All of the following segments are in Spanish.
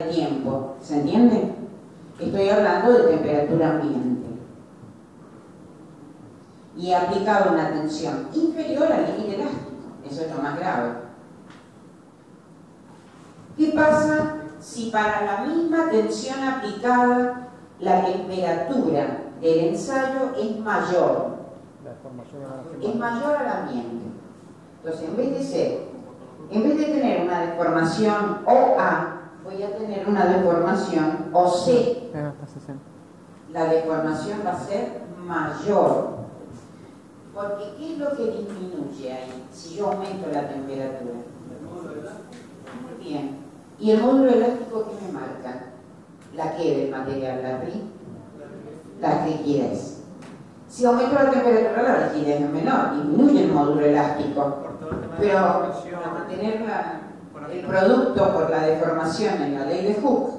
de tiempo, ¿se entiende? Estoy hablando de temperatura ambiente. Y he aplicado una tensión inferior al límite elástico, eso es lo más grave. ¿Qué pasa si para la misma tensión aplicada la temperatura del ensayo es mayor? Es mayor al ambiente. Entonces, en vez de tener una deformación OA, voy a tener una deformación OC. La deformación va a ser mayor. Porque, ¿qué es lo que disminuye ahí si yo aumento la temperatura? Muy bien. ¿Y el módulo elástico qué me marca? ¿La qué del material? La rigidez. Si aumento la temperatura, la rigidez es menor, disminuye el módulo elástico. Pero para mantener el producto por la deformación en la ley de Hooke,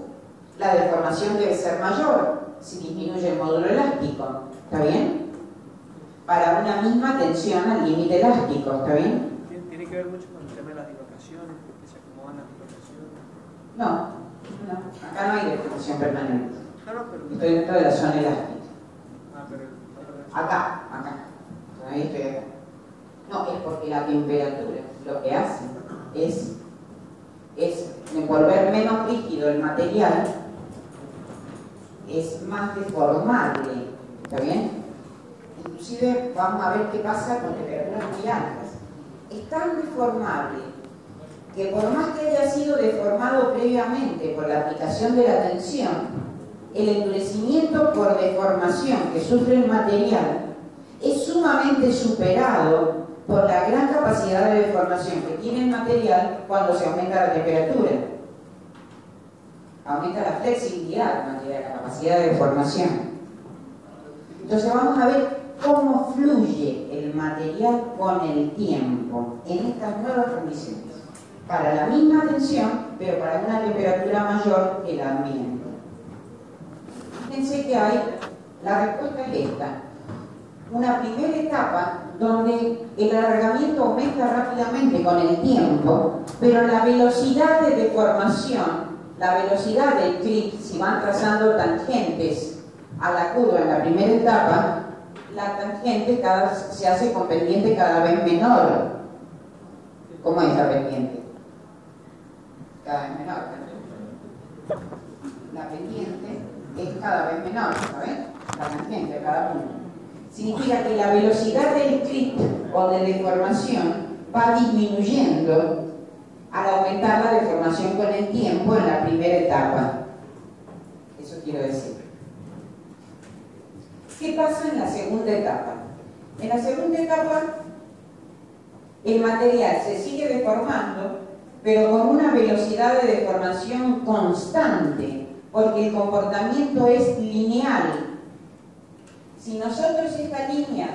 la deformación debe ser mayor si disminuye el módulo elástico. ¿Está bien? Para una misma tensión al límite elástico. ¿Está bien? Tiene que ver mucho con el tema de las dilotaciones, porque se acomodan las dilotaciones. No, acá no hay deformación permanente. Claro, pero... Estoy dentro de la zona elástica. Pero... Acá. Ahí estoy acá. No, es porque la temperatura lo que hace es volver menos rígido el material, es más deformable. ¿Está bien? Inclusive vamos a ver qué pasa con temperaturas muy altas. Es tan deformable que por más que haya sido deformado previamente por la aplicación de la tensión, el endurecimiento por deformación que sufre el material es sumamente superado por la gran capacidad de deformación que tiene el material cuando se aumenta la temperatura. Aumenta la flexibilidad del material, la capacidad de deformación. Entonces vamos a ver cómo fluye el material con el tiempo en estas nuevas condiciones. Para la misma tensión, pero para una temperatura mayor que el ambiente. Fíjense que la respuesta es esta. Una primera etapa donde el alargamiento aumenta rápidamente con el tiempo, pero la velocidad de deformación, la velocidad del clip, si van trazando tangentes a la curva en la primera etapa, la tangente se hace con pendiente cada vez menor. ¿Cómo es la pendiente? Cada vez menor. La pendiente es cada vez menor, ¿sabes? La tangente, cada punto. Significa que la velocidad del clip o de deformación va disminuyendo al aumentar la deformación con el tiempo en la primera etapa. Eso quiero decir. ¿Qué pasa en la segunda etapa? En la segunda etapa, el material se sigue deformando, pero con una velocidad de deformación constante, porque el comportamiento es lineal. Si nosotros esta línea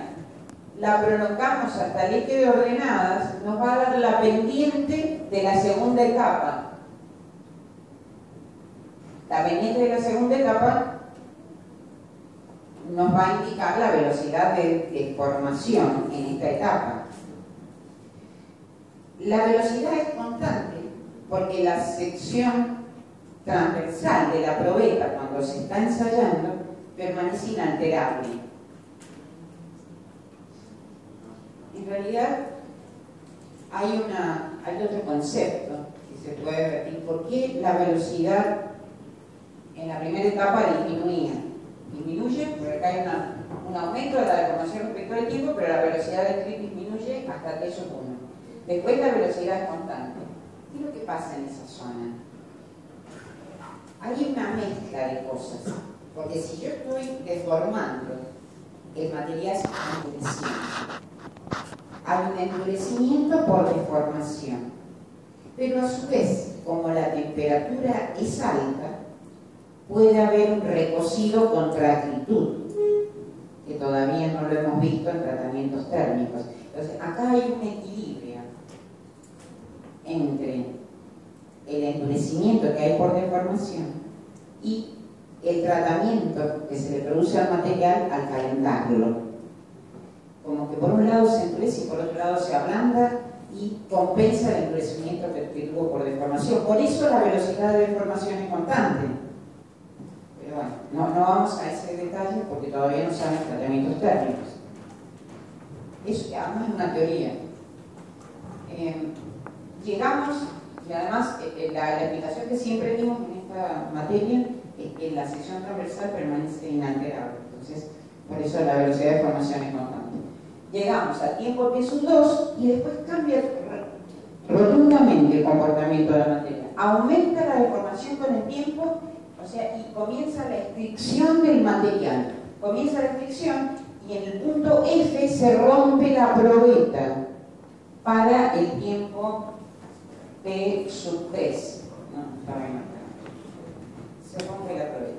la prolongamos hasta el eje de ordenadas, nos va a dar la pendiente de la segunda etapa. La pendiente de la segunda etapa nos va a indicar la velocidad de deformación en esta etapa. La velocidad es constante porque la sección transversal de la probeta cuando se está ensayando permanece inalterable. En realidad hay otro concepto que se puede repetir. ¿Por qué la velocidad en la primera etapa disminuía? Disminuye porque acá hay un aumento de la deformación respecto al tiempo, pero la velocidad del clip disminuye hasta T sub 1. Después la velocidad es constante. ¿Qué es lo que pasa en esa zona? Hay una mezcla de cosas. Porque si yo estoy deformando, el material se está endureciendo. Hay un endurecimiento por deformación. Pero a su vez, como la temperatura es alta, puede haber un recocido contra acritud, que todavía no lo hemos visto en tratamientos térmicos. Entonces, acá hay un equilibrio entre el endurecimiento que hay por deformación y el tratamiento que se le produce al material al calentarlo. Como que por un lado se endurece y por otro lado se ablanda y compensa el endurecimiento que tuvo por deformación. Por eso la velocidad de deformación es constante. Pero bueno, no vamos a ese detalle porque todavía no saben tratamientos térmicos. Eso además es una teoría. Llegamos, y además la explicación que siempre dimos en esta materia es que la sección transversal permanece inalterable. Entonces, por eso la velocidad de formación es constante. Llegamos a tiempo t sub 2 y después cambia rotundamente el comportamiento de la materia. Aumenta la deformación con el tiempo, o sea, y comienza la estricción del material. Comienza la estricción y en el punto F se rompe la probeta para el tiempo t sub 3. No, está bien acá. Se rompe la probeta.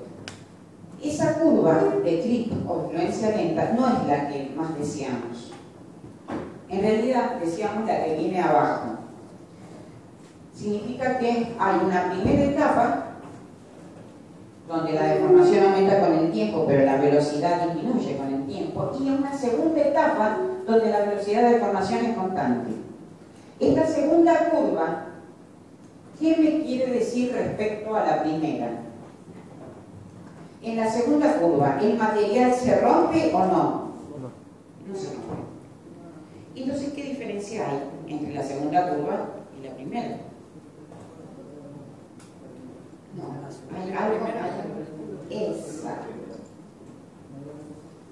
Esa curva de creep o influencia lenta no es la que más deseamos. En realidad deseamos la que viene abajo. Significa que hay una primera etapa donde la deformación aumenta con el tiempo, pero la velocidad disminuye con el tiempo, y una segunda etapa donde la velocidad de deformación es constante. Esta segunda curva, ¿qué me quiere decir respecto a la primera? En la segunda curva, ¿el material se rompe o no? No se rompe. Entonces, ¿qué diferencia hay entre la segunda curva y la primera? No, hay algo. Exacto.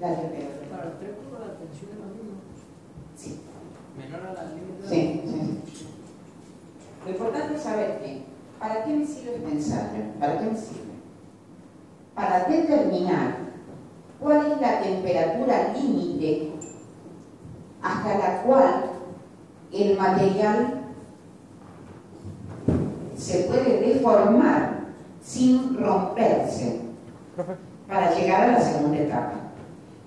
La temperatura. Para las tres curvas la tensión es la misma. Sí. Menor a la límite. Sí. Lo importante es saber que, ¿para qué me sirve este ensayo? ¿Para qué me sirve? Para determinar cuál es la temperatura límite hasta la cual el material se puede deformar sin romperse para llegar a la segunda etapa.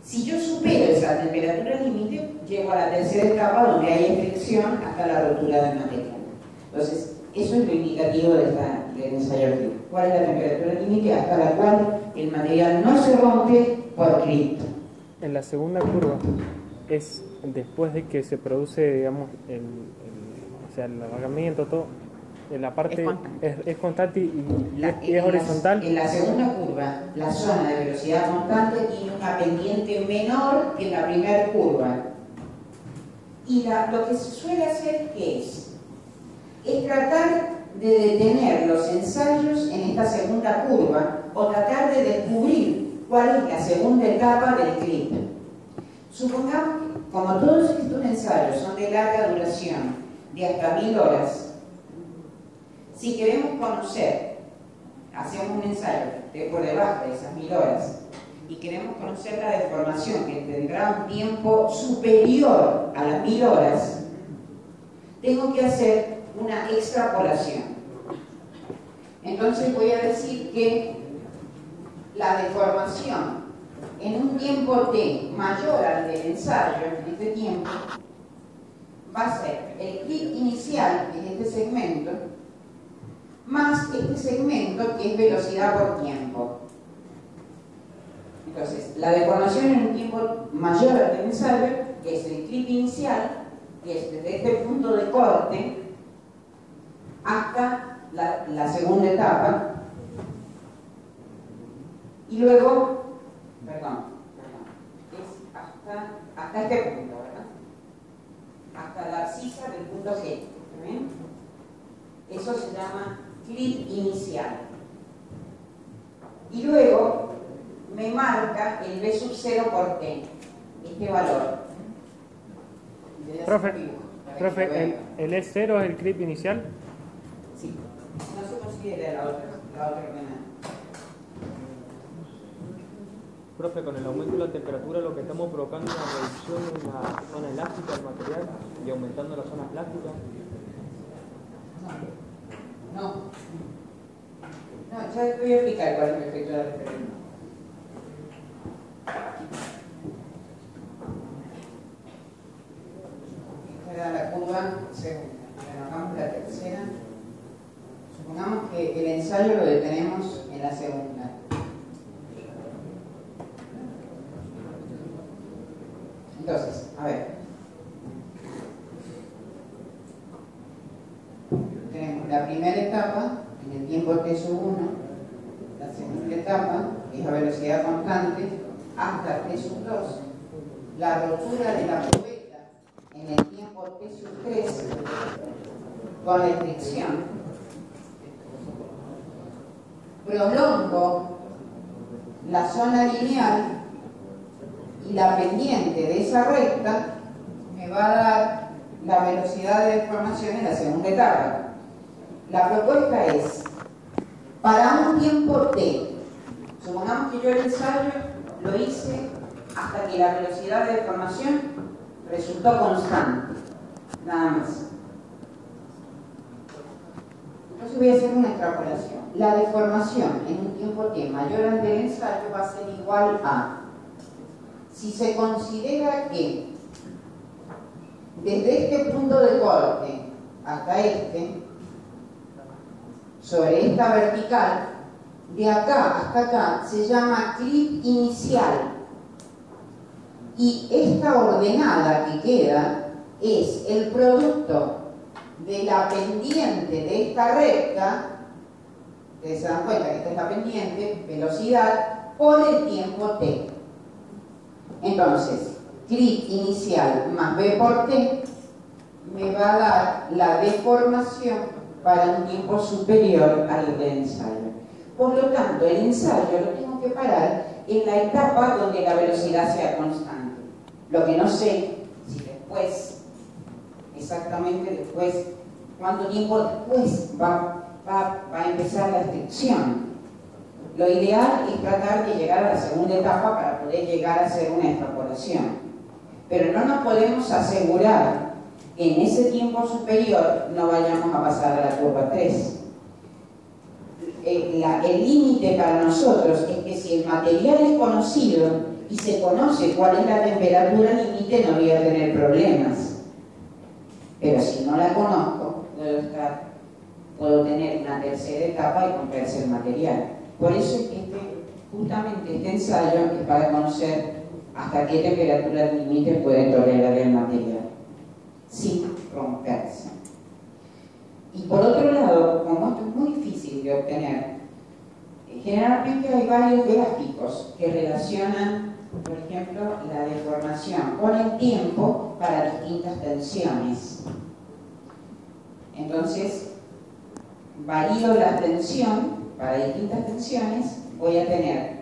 Si yo supero esa temperatura límite, llego a la tercera etapa donde hay fricción hasta la rotura del material. Entonces, eso es lo indicativo del ensayo aquí. ¿Cuál es la temperatura límite hasta la cual el material no se rompe por creep? En la segunda curva es después de que se produce, digamos, o sea, el alargamiento, todo, en la parte es constante y es horizontal. En la segunda curva, la zona de velocidad constante tiene una pendiente menor que en la primera curva. Y lo que se suele hacer, ¿qué es? Es tratar de detener los ensayos en esta segunda curva o tratar de descubrir cuál es la segunda etapa del creep. Supongamos que, como todos estos ensayos son de larga duración, de hasta 1000 horas, si queremos conocer, hacemos un ensayo por debajo de esas 1000 horas y queremos conocer la deformación que tendrá un tiempo superior a las 1000 horas, tengo que hacer una extrapolación. Entonces voy a decir que la deformación en un tiempo t mayor al del ensayo, en este tiempo, va a ser el creep inicial en este segmento más este segmento que es velocidad por tiempo. Entonces, la deformación en un tiempo mayor al del ensayo es el creep inicial, que es desde este punto de corte hasta la segunda etapa, y luego, es hasta este punto, ¿verdad? Hasta la abscisa del punto G. ¿Ven? Eso se llama creep inicial. Y luego me marca el B sub 0 por T, este valor. Profe, ¿el E0 es el creep inicial? Sí, no se considera la otra ordenada. Profe, con el aumento de la temperatura lo que estamos provocando es una reducción en la zona elástica del material y aumentando la zona plástica. No, ya te voy a explicar cuál es el efecto de la referencia. Esta era la curva segunda. Hagamos la tercera. Supongamos que el ensayo lo detenemos en la segunda. Entonces, a ver. primera etapa, en el tiempo T sub 1, la segunda etapa, que es a velocidad constante, hasta T sub 2, la rotura de la probeta en el tiempo T sub 3, con restricción. Prolongo la zona lineal y la pendiente de esa recta me va a dar la velocidad de deformación en la segunda etapa. La propuesta es, para un tiempo t, supongamos que yo el ensayo lo hice hasta que la velocidad de deformación resultó constante, nada más. Entonces voy a hacer una extrapolación. La deformación en un tiempo t mayor al del ensayo va a ser igual a, si se considera que desde este punto de corte hasta este, sobre esta vertical, de acá hasta acá, se llama clip inicial. Y esta ordenada que queda es el producto de la pendiente de esta recta, ustedes se dan cuenta que esta es la pendiente, velocidad, por el tiempo t. Entonces, clip inicial más b por t me va a dar la deformación para un tiempo superior al del ensayo. Por lo tanto, el ensayo lo tengo que parar en la etapa donde la velocidad sea constante. Lo que no sé si después, exactamente después, cuánto tiempo después va a empezar la restricción. Lo ideal es tratar de llegar a la segunda etapa para poder llegar a hacer una extrapolación. Pero no nos podemos asegurar que en ese tiempo superior no vayamos a pasar a la curva 3. El límite para nosotros es que si el material es conocido y se conoce cuál es la temperatura límite, no voy a tener problemas. Pero si no la conozco, puedo tener una tercera etapa y comprarse el material. Por eso es que justamente este ensayo es para conocer hasta qué temperatura límite puede tolerar el material sin romperse. Y por otro lado, como esto es muy difícil de obtener, generalmente hay varios gráficos que relacionan, por ejemplo, la deformación con el tiempo para distintas tensiones. Entonces, varío la tensión para distintas tensiones, voy a tener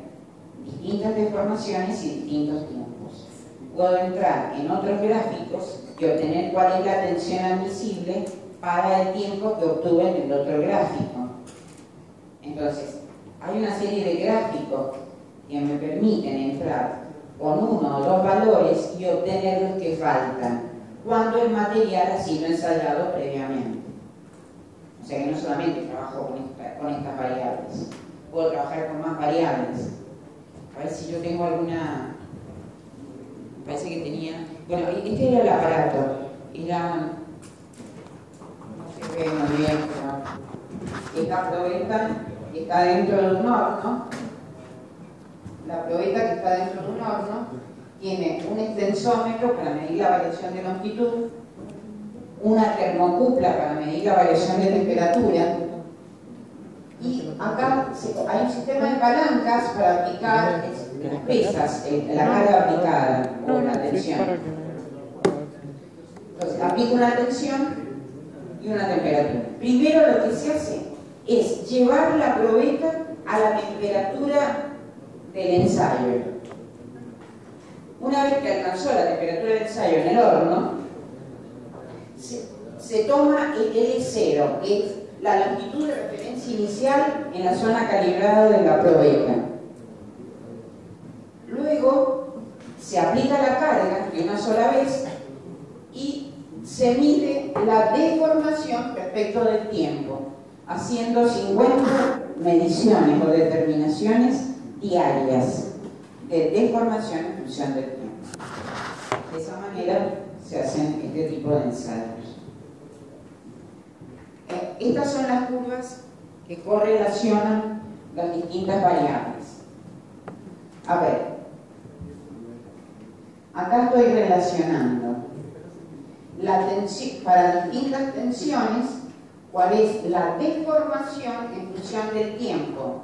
distintas deformaciones y distintos tiempos. Puedo entrar en otros gráficos y obtener cuál es la tensión admisible para el tiempo que obtuve en el otro gráfico. Entonces, hay una serie de gráficos que me permiten entrar con uno o dos valores y obtener los que faltan, cuando el material ha sido ensayado previamente. O sea que no solamente trabajo con estas variables, puedo trabajar con más variables. A ver si yo tengo alguna... Parece que tenía... Bueno, este era el aparato. Era... No se ve muy bien, pero... Esta probeta está dentro de un horno. La probeta que está dentro de un horno tiene un extensómetro para medir la variación de longitud, una termocupla para medir la variación de temperatura, y acá hay un sistema de palancas para aplicar las pesas, la carga aplicada o la tensión. Entonces, aplico una tensión y una temperatura. Primero lo que se hace es llevar la probeta a la temperatura del ensayo. Una vez que alcanzó la temperatura del ensayo en el horno, se toma el L0, que es la longitud de referencia inicial en la zona calibrada de la probeta. Luego se aplica la carga de una sola vez y se mide la deformación respecto del tiempo, haciendo 50 mediciones o determinaciones diarias de deformación en función del tiempo. De esa manera se hacen este tipo de ensayos. Estas son las curvas que correlacionan las distintas variables. A ver, acá estoy relacionando la tensión, para distintas tensiones, cuál es la deformación en función del tiempo.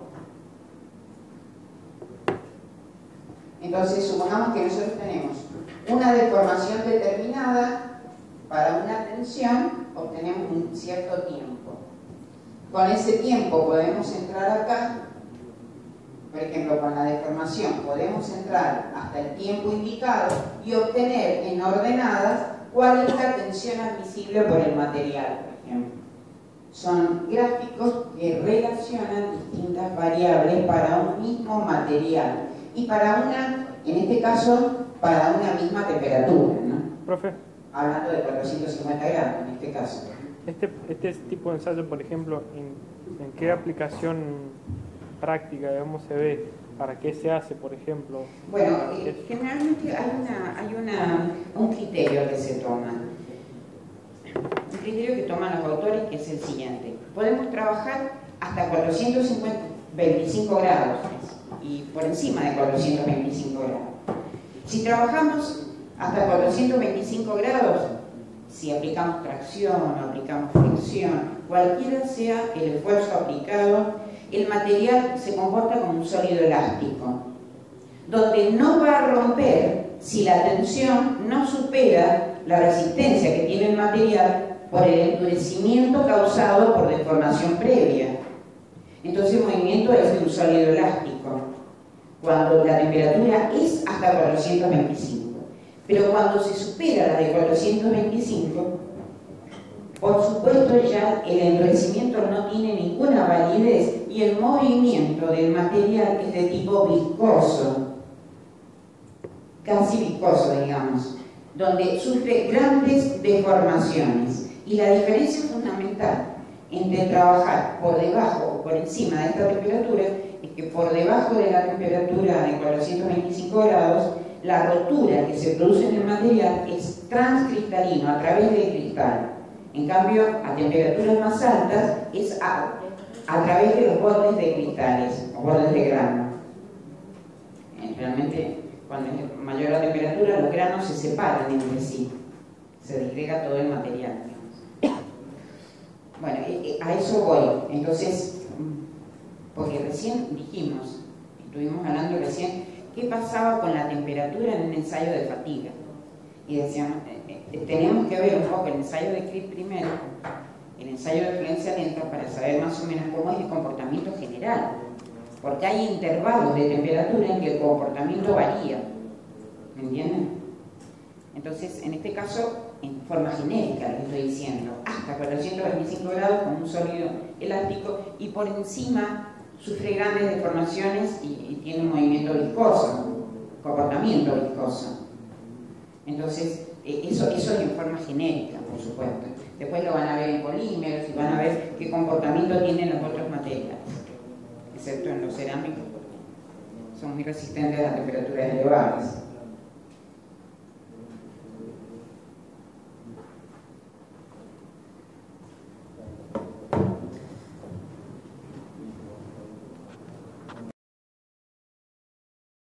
Entonces, supongamos que nosotros tenemos una deformación determinada para una tensión, obtenemos un cierto tiempo. Con ese tiempo podemos entrar acá, por ejemplo, con la deformación podemos entrar hasta el tiempo indicado y obtener en ordenadas cuál es la tensión admisible por el material, por ejemplo. Son gráficos que relacionan distintas variables para un mismo material y para una, en este caso, para una misma temperatura, ¿no? Profe. Hablando de 450 grados en este caso. Este tipo de ensayo, por ejemplo, ¿en qué aplicación práctica, digamos, se ve? ¿Para qué se hace, por ejemplo? Bueno, generalmente hay un criterio que se toma. Un criterio que toman los autores, que es el siguiente. Podemos trabajar hasta 425 grados y por encima de 425 grados. Si trabajamos hasta 425 grados, si aplicamos tracción o aplicamos fricción, cualquiera sea el esfuerzo aplicado, el material se comporta como un sólido elástico, donde no va a romper si la tensión no supera la resistencia que tiene el material por el endurecimiento causado por deformación previa. Entonces el movimiento es de un sólido elástico, cuando la temperatura es hasta 425. Pero cuando se supera la de 425, por supuesto ya el endurecimiento no tiene ninguna validez y el movimiento del material es de tipo viscoso, casi viscoso, digamos, donde sufre grandes deformaciones. Y la diferencia fundamental entre trabajar por debajo o por encima de esta temperatura es que por debajo de la temperatura de 425 grados, la rotura que se produce en el material es transcristalino a través del cristal. En cambio, a temperaturas más altas es a través de los bordes de cristales o bordes de grano. Realmente, cuando es mayor la temperatura, los granos se separan entre sí. Se disgrega todo el material. Bueno, a eso voy. Entonces, porque recién dijimos, estuvimos hablando recién, ¿qué pasaba con la temperatura en un ensayo de fatiga? Y decíamos, tenemos que ver un poco el ensayo de Crick primero, el ensayo de fluencia lenta, para saber más o menos cómo es el comportamiento general. Porque hay intervalos de temperatura en que el comportamiento varía. ¿Me entienden? Entonces, en este caso, en forma genérica, lo estoy diciendo, hasta 425 grados con un sólido elástico y por encima sufre grandes deformaciones y tiene un movimiento viscoso, comportamiento viscoso. Entonces, eso es en forma genérica, por supuesto. Después lo van a ver en polímeros y van a ver qué comportamiento tienen los otros materiales, excepto en los cerámicos, porque son muy resistentes a temperaturas elevadas.